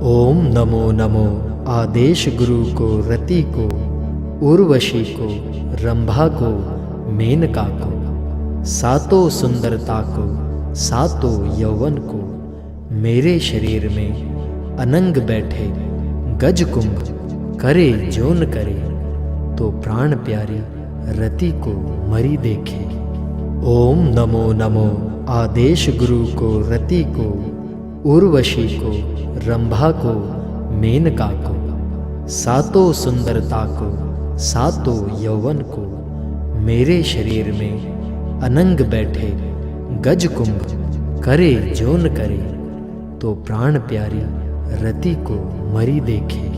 ओम नमो नमो आदेश गुरु को, रति को, उर्वशी को, रंभा को, मेनका को, सातों सुंदरता को, सातों यौवन को, मेरे शरीर में अनंग बैठे गज कुंभ करे जो न करे, तो प्राण प्यारी रति को मरी देखे। ओम नमो नमो आदेश गुरु को, रति को, उर्वशी को, रंभा को, मेनका को, सातों सुंदरता को, सातों यौवन को, मेरे शरीर में अनंग बैठे गज कुंभ करे जो न करे, तो प्राण प्यारी रति को मरी देखे।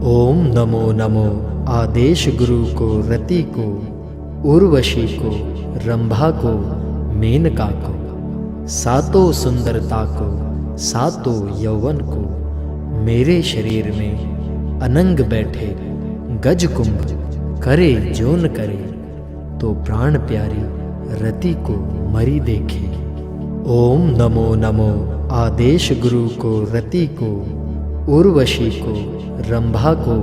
ओम नमो नमो आदेश गुरु को, रति को, उर्वशी को, रंभा को, मेनका को, सातों सुंदरता को, सातों यौवन को, मेरे शरीर में अनंग बैठे गज कुंभ करे जो न करे, तो प्राण प्यारी रति को मरी देखे। ओम नमो नमो आदेश गुरु को, रति को, उर्वशी को, रंभा को,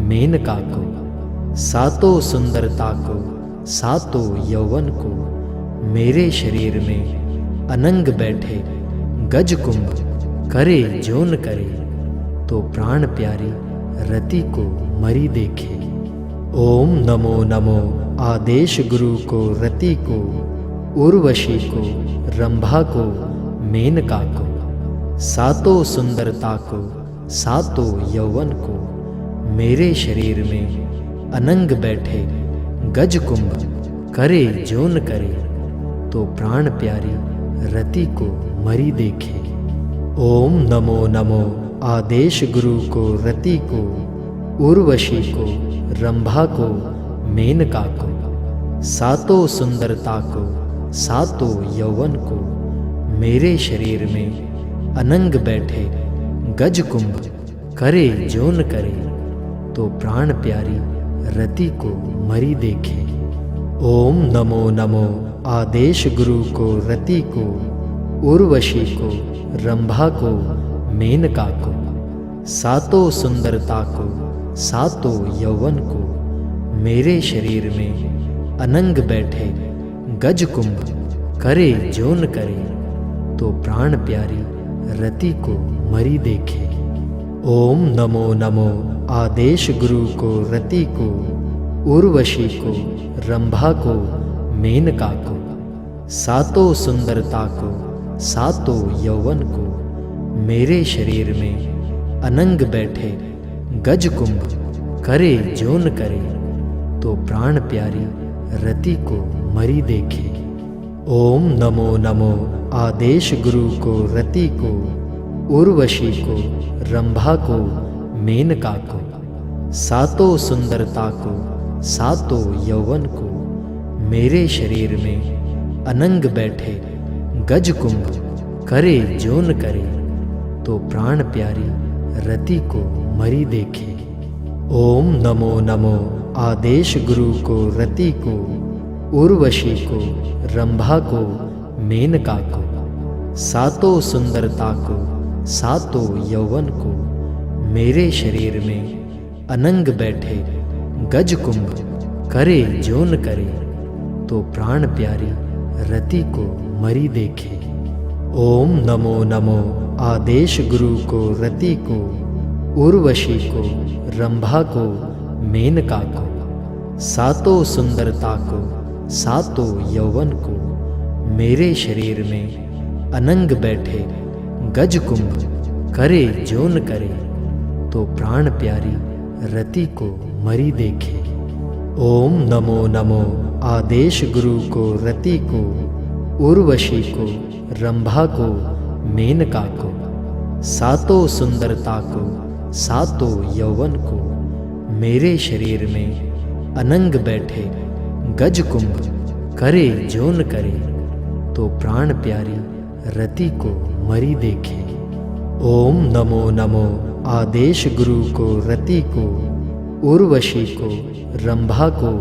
मेनका को, सातों सुंदरता को, सातों यौवन को, मेरे शरीर में अनंग बैठे गज कुंभ करे जो न करे, तो प्राण प्यारी रति को मरी देखे। ओम नमो नमो आदेश गुरु को, रति को, उर्वशी को, रंभा को, मेनका को, सातों सुंदरता को, सातों यौवन को, मेरे शरीर में अनंग बैठे गज कुंभ करे जो न करे, तो प्राण प्यारी रति को मरी देखे। ओम नमो नमो आदेश गुरु को, रति को, उर्वशी को, रंभा को, मेनका को, सातों सुंदरता को, सातों यौवन को, मेरे शरीर में अनंग बैठे गज कुंभ करे जो न करे, तो प्राण प्यारी रति को मरी देखे। ओम नमो नमो आदेश गुरु को, रति को, उर्वशी को, रंभा को, मेनका को, सातों सुंदरता को, सातों यौवन को, मेरे शरीर में अनंग बैठे गज कुंभ करे जो न करे, तो प्राण प्यारी रति को मरी देखे। ओम नमो नमो आदेश गुरु को, रति को, उर्वशी को, रंभा को, मेनका को, सातों सुंदरता को, सातों यौवन को, मेरे शरीर में अनंग बैठे गज कुंभ करे जो न करे, तो प्राण प्यारी रति को मरी देखे। ओम नमो नमो आदेश गुरु को, रति को, उर्वशी को, रंभा को, मेनका को, सातों सुंदरता को, सातों यौवन को, मेरे शरीर में अनंग बैठे गज कुंभ करे जो न करे, तो प्राण प्यारी रति को मरी देखे। ओम नमो नमो आदेश गुरु को, रति को, उर्वशी को, रंभा को, मेनका को, सातों सुंदरता को, सातों यौवन को, मेरे शरीर में अनंग बैठे गज कुंभ करे जो न करे, तो प्राण प्यारी रति को मरी देखे। ओम नमो नमो आदेश गुरु को, रति को, उर्वशी को, रंभा को, मेनका को, सातों सुंदरता को, सातों यौवन को, मेरे शरीर में अनंग बैठे गज कुंभ करे जो न करे, तो प्राण प्यारी रति को मरी देखे। ओम नमो नमो आदेश गुरु को, रति को, उर्वशी को, रंभा को, मेनका को, सातों सुंदरता को, सातों यौवन को, मेरे शरीर में अनंग बैठे गज कुंभ करे जो न करे, तो प्राण प्यारी रति को मरी देखे। ओम नमो नमो आदेश गुरु को, रति को, उर्वशी को, रंभा को,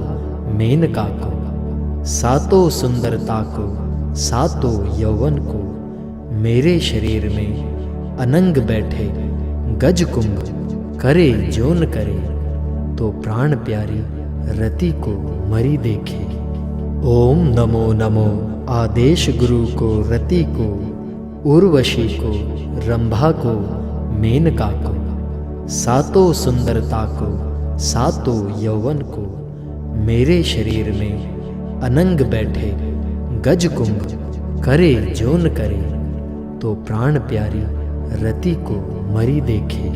मेनका को, सातों सुंदरता को, सातों यौवन को, मेरे शरीर में अनंग बैठे गज कुंभ करे जो न करे, तो प्राण प्यारी रति को मरी देखे। ओम नमो नमो आदेश गुरु को रति को, उर्वशी को, रंभा को, मेनका को, सातों सुंदरता को, सातों यौवन को, मेरे शरीर में अनंग बैठे गज कुंभ करे जो न करे, तो प्राण प्यारी रति को मरी देखे।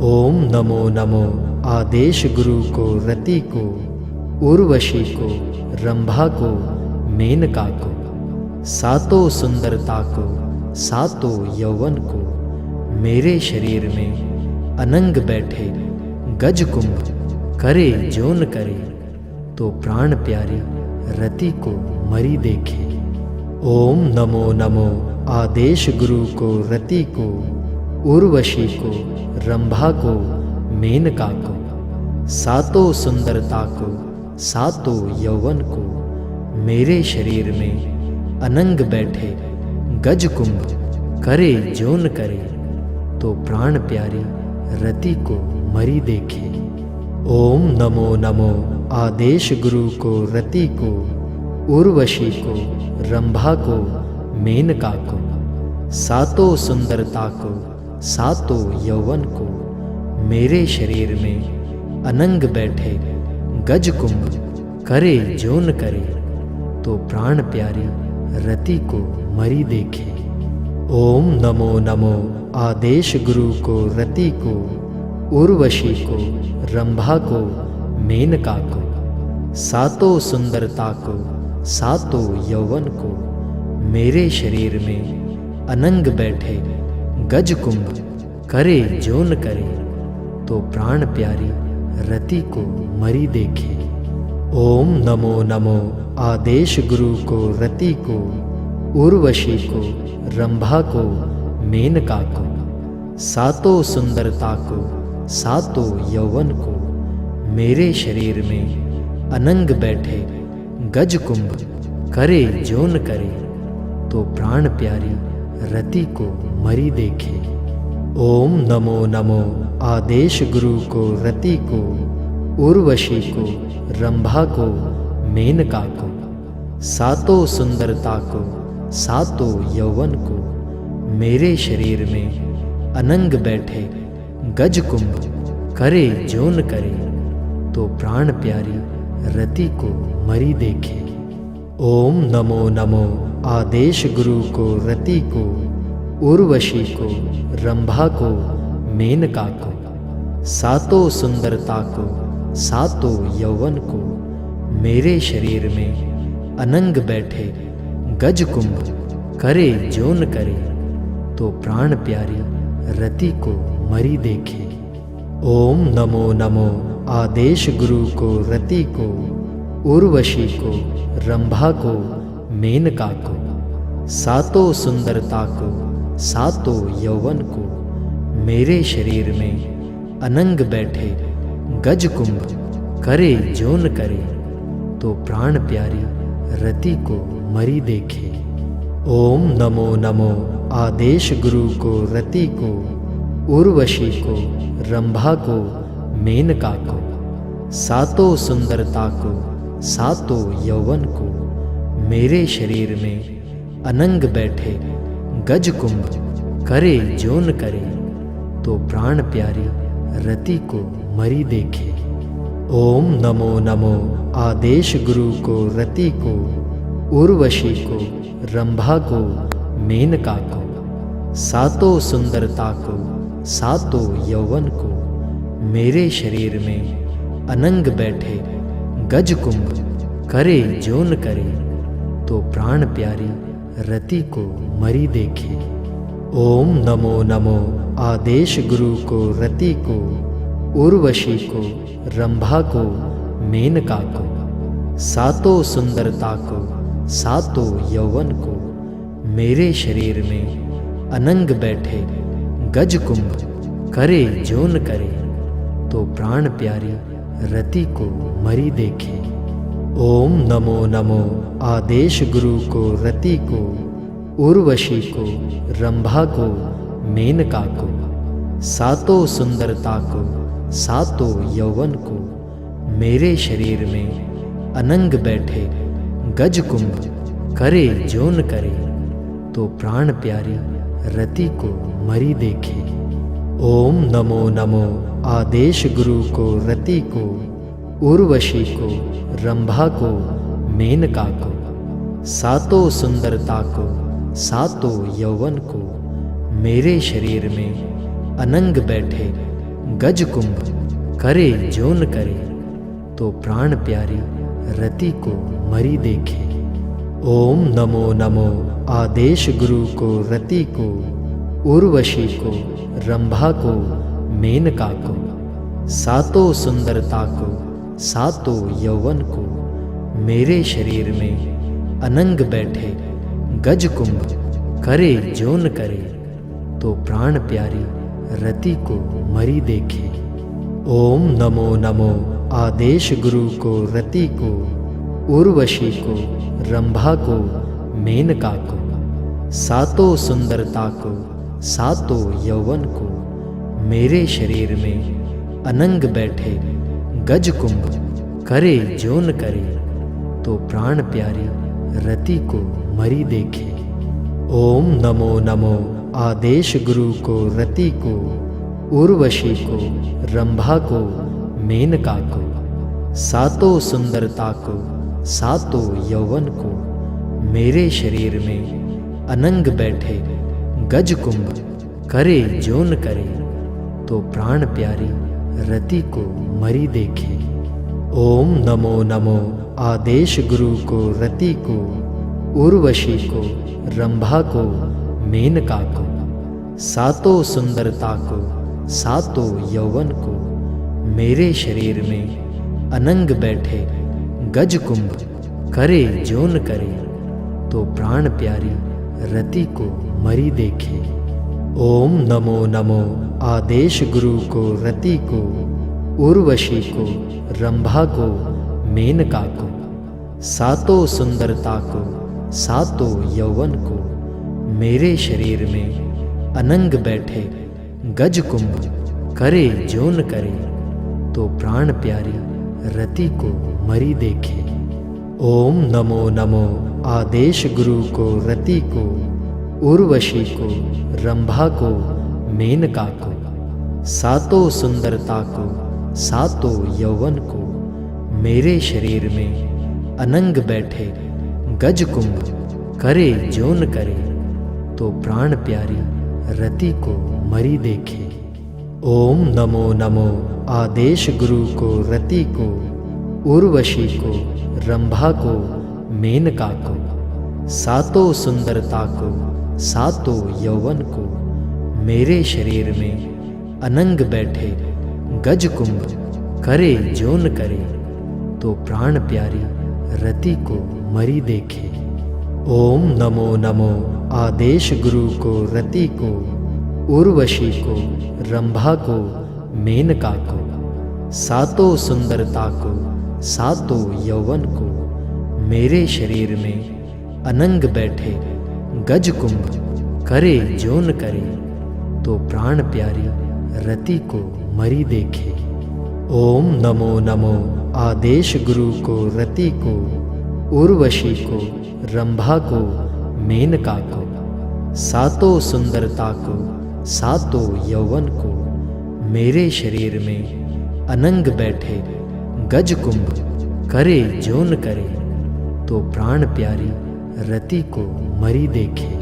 ओम नमो नमो आदेश गुरु को रति को, उर्वशी को, रंभा को, मेनका को, सातों सुंदरता को, सातों यौवन को, मेरे शरीर में अनंग बैठे गज कुंभ करे जो न करे, तो प्राण प्यारी रति को मरी देखे। ओम नमो नमो आदेश गुरु को रति को, उर्वशी को, रंभा को, मेनका को, सातों सुंदरता को, सातों यौवन को, मेरे शरीर में अनंग बैठे गज कुंभ करे जो न करे, तो प्राण प्यारी रति को मरी देखे। ओम नमो नमो आदेश गुरु को रति को, उर्वशी को, रंभा को, मेनका को, सातों सुंदरता को, सातों यौवन को, मेरे शरीर में अनंग बैठे गज कुंभ करे जो न करे, तो प्राण प्यारी रति को मरी देखे। ओम नमो नमो आदेश गुरु को रति को, उर्वशी को, रंभा को, मेनका को, सातों सुंदरता को, सातों यौवन को, मेरे शरीर में अनंग बैठे गज कुंभ करे जो न करे, तो प्राण प्यारी रति को मरी देखे। ओम नमो नमो आदेश गुरु को रति को, उर्वशी को, रंभा को, मेनका को, सातों सुंदरता को, सातों यौवन को, मेरे शरीर में अनंग बैठे गज कुंभ करे जो न करे, तो प्राण प्यारी रति को मरी देखे। ओम नमो नमो आदेश गुरु को रति को, उर्वशी को, रंभा को, मेनका को, सातों सुंदरता को, सातों यौवन को, मेरे शरीर में अनंग बैठे गज कुंभ करे जो न करे, तो प्राण प्यारी रति को मरी देखे। ओम नमो नमो आदेश गुरु को रति को, उर्वशी को, रंभा को, मेनका को, सातों सुंदरता को, सातों यौवन को, मेरे शरीर में अनंग बैठे गज कुंभ करे जो न करे, तो प्राण प्यारी रति को मरी देखे। ओम नमो नमो आदेश गुरु को रति को, उर्वशी को, रंभा को, मेनका को, सातों सुंदरता को, सातों यौवन को, मेरे शरीर में अनंग बैठे गज कुंभ करे जो न करे, तो प्राण प्यारी रति को मरी देखे। ओम नमो नमो आदेश गुरु को रति को, उर्वशी को, रंभा को, मेनका को, सातों सुंदरता को, सातों यौवन को, मेरे शरीर में अनंग बैठे गज कुंभ करे जो न करे, तो प्राण प्यारी रति को मरी देखे। ओम नमो नमो आदेश गुरु को रति को, उर्वशी को, रंभा को, मेनका को, सातों सुंदरता को, सातों यौवन को, मेरे शरीर में अनंग बैठे गज कुंभ करे जो न करे, तो प्राण प्यारी रति को मरी देखे। ओम नमो नमो आदेश गुरु को रति को, उर्वशी को, रंभा को, मेनका को, सातों सुंदरता को, सातों यौवन को, मेरे शरीर में अनंग बैठे गज कुंभ करे जो न करे, तो प्राण प्यारी रति को मरी देखे। ओम नमो नमो आदेश गुरु को रति को, उर्वशी को, रंभा को, मेनका को, सातों सुंदरता को सातों यौवन को मेरे शरीर में अनंग बैठे गज कुंभ करे जोन करे, तो प्राण प्यारी रति को मरी देखे। ओम नमो नमो आदेश गुरु को रति को उर्वशी को रंभा को मेनका को, सातों सुंदरता को सातों यौवन को मेरे शरीर में अनंग बैठे गज कुंभ करे जोन करे, तो प्राण प्यारी रति को मरी देखे। ओम नमो नमो आदेश गुरु को रति को उर्वशी को रंभा को मेनका को, सातों सुंदरता को सातों यौवन को मेरे शरीर में अनंग बैठे गज कुंभ करे जोन करे, तो प्राण प्यारी रति को मरी देखे। ओम नमो नमो आदेश गुरु को रति को उर्वशी को रंभा को मेनका को, सातों सुंदरता को सातों यौवन को मेरे शरीर में अनंग बैठे गज कुंभ करे जोन करे, तो प्राण प्यारी रति को मरी देखे। ओम नमो नमो आदेश गुरु को रति को उर्वशी को रंभा को मेनका को, सातों सुंदरता को सातों यौवन को मेरे शरीर में अनंग बैठे गज कुंभ करे जोन करे, तो प्राण प्यारी रति को मरी देखे। ओम नमो नमो आदेश गुरु को रति को उर्वशी को रंभा को मेनका को, सातों सुंदरता को सातों यौवन को मेरे शरीर में अनंग बैठे गज कुंभ करे जोन करे, तो प्राण प्यारी रति को मरी देखे। ओम नमो नमो आदेश गुरु को रति को उर्वशी को रंभा को मेनका को, सातों सुंदरता को सातों यौवन को मेरे शरीर में अनंग बैठे गज कुंभ करे जोन करे, तो प्राण प्यारी रति को मरी देखे। ओम नमो नमो आदेश गुरु को रति को उर्वशी को रंभा को मेनका को, सातों सुंदरता को सातों यौवन को मेरे शरीर में अनंग बैठे गज कुंभ करे जोन करे, तो प्राण प्यारी रति को मरी देखे। ओम नमो नमो आदेश गुरु को रति को उर्वशी को रंभा को मेनका को, सातों सुंदरता को सातों यौवन को मेरे शरीर में अनंग बैठे गज कुंभ करे जोन करे, तो प्राण प्यारी रति को मरी देखे। ओम नमो नमो आदेश गुरु को रति को उर्वशी को रंभा को मेनका को, सातों सुंदरता को सातों यौवन को मेरे शरीर में अनंग बैठे गज कुंभ करे जोन करे, तो प्राण प्यारी रति को मरी देखे। ओम नमो नमो आदेश गुरु को रति को उर्वशी को रंभा को मेनका को, सातों सुंदरता को सातों यौवन को मेरे शरीर में अनंग बैठे गज कुंभ करे जोन करे, तो प्राण प्यारी रति को मरी देखे।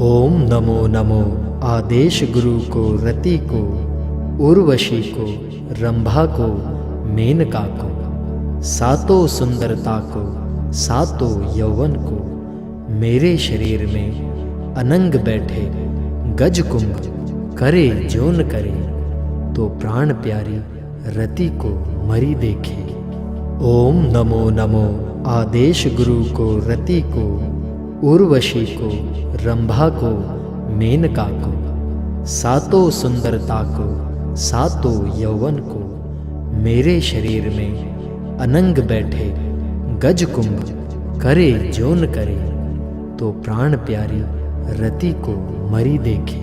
ओम नमो नमो आदेश गुरु को रति को उर्वशी को रंभा को मेनका को, सातों सुंदरता को सातों यौवन को मेरे शरीर में अनंग बैठे गज कुंभ करे जोन करे, तो प्राण प्यारी रति को मरी देखे। ओम नमो नमो आदेश गुरु को रति को उर्वशी को रंभा को मेनका को, सातों सुंदरता को सातों यौवन को मेरे शरीर में अनंग बैठे गज कुंभ करे जोन करे, तो प्राण प्यारी रति को मरी देखे।